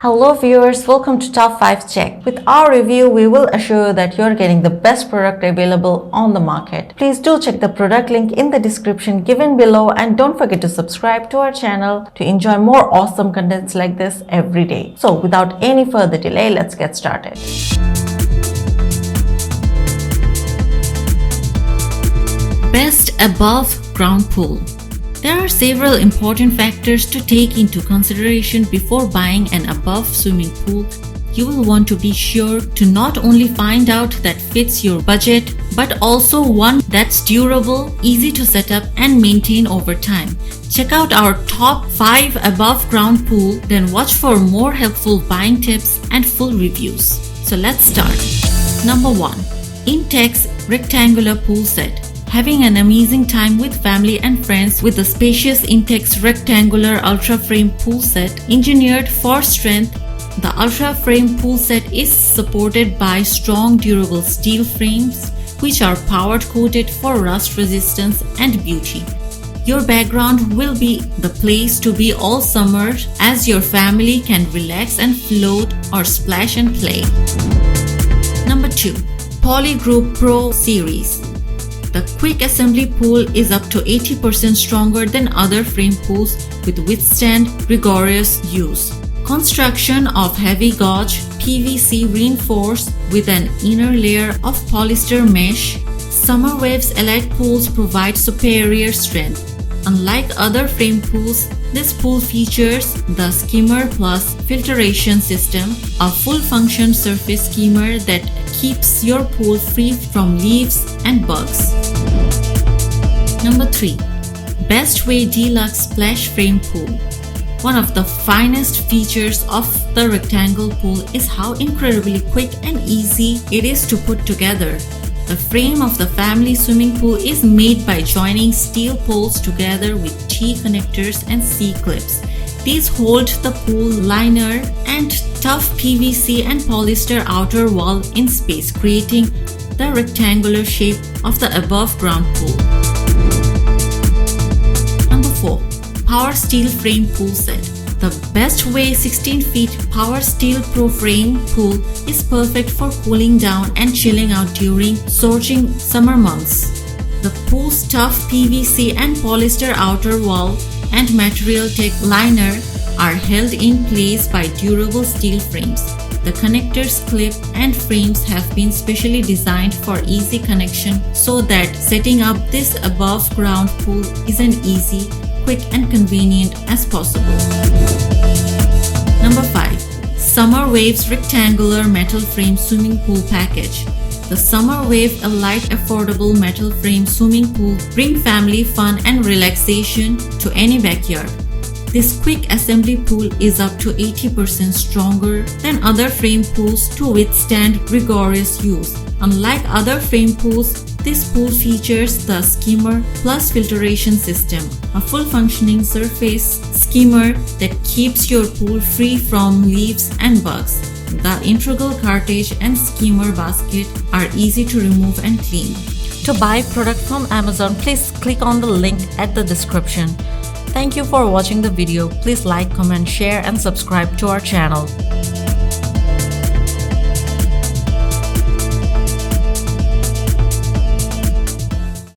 Hello viewers, welcome to Top 5 Check. With our review, we will assure that you're getting the best product available on the market. Please do check the product link in the description given below and don't forget to subscribe to our channel to enjoy more awesome contents like this every day. So without any further delay, let's get started. Best above ground pool. There are several important factors to take into consideration before buying an above swimming pool. You will want to be sure to not only find out that fits your budget, but also one that's durable, easy to set up and maintain over time. Check out our top 5 above ground pool, then watch for more helpful buying tips and full reviews. So let's start. Number 1. Intex rectangular pool set. Having an amazing time with family and friends with the spacious Intex rectangular ultra frame pool set engineered for strength. The ultra frame pool set is supported by strong durable steel frames which are power coated for rust resistance and beauty. Your background will be the place to be all summer as your family can relax and float or splash and play. Number 2. Polygroup Pro Series. The quick assembly pool is up to 80% stronger than other frame pools with withstand rigorous use. Construction of heavy gauge PVC reinforced with an inner layer of polyester mesh, Summer Waves Elite pools provide superior strength. Unlike other frame pools, this pool features the skimmer plus filtration system, a full-function surface skimmer that keeps your pool free from leaves and bugs. Number 3. Best Way Deluxe Splash Frame Pool. One of the finest features of the rectangle pool is how incredibly quick and easy it is to put together. The frame of the family swimming pool is made by joining steel poles together with T-connectors and C-clips. These hold the pool liner and tough PVC and polyester outer wall in space, creating the rectangular shape of the above ground pool. Number 4. Power Steel Frame Pool Set. The Best Way 16 feet Power Steel Pro Frame Pool is perfect for cooling down and chilling out during scorching summer months. The pool's tough PVC and polyester outer wall and material tech liner are held in place by durable steel frames. The connectors, clip, and frames have been specially designed for easy connection so that setting up this above ground pool is an easy, quick and convenient as possible. Number 5. Summer Waves Rectangular Metal Frame Swimming Pool Package. The Summer Wave Elite affordable metal frame swimming pool bring family fun and relaxation to any backyard. This quick assembly pool is up to 80% stronger than other frame pools to withstand rigorous use. Unlike other frame pools, this pool features the skimmer plus filtration system, a full-functioning surface skimmer that keeps your pool free from leaves and bugs. The integral cartridge and skimmer basket are easy to remove and clean. To buy product from Amazon, please click on the link at the description. Thank you for watching the video. Please like, comment, share and subscribe to our channel.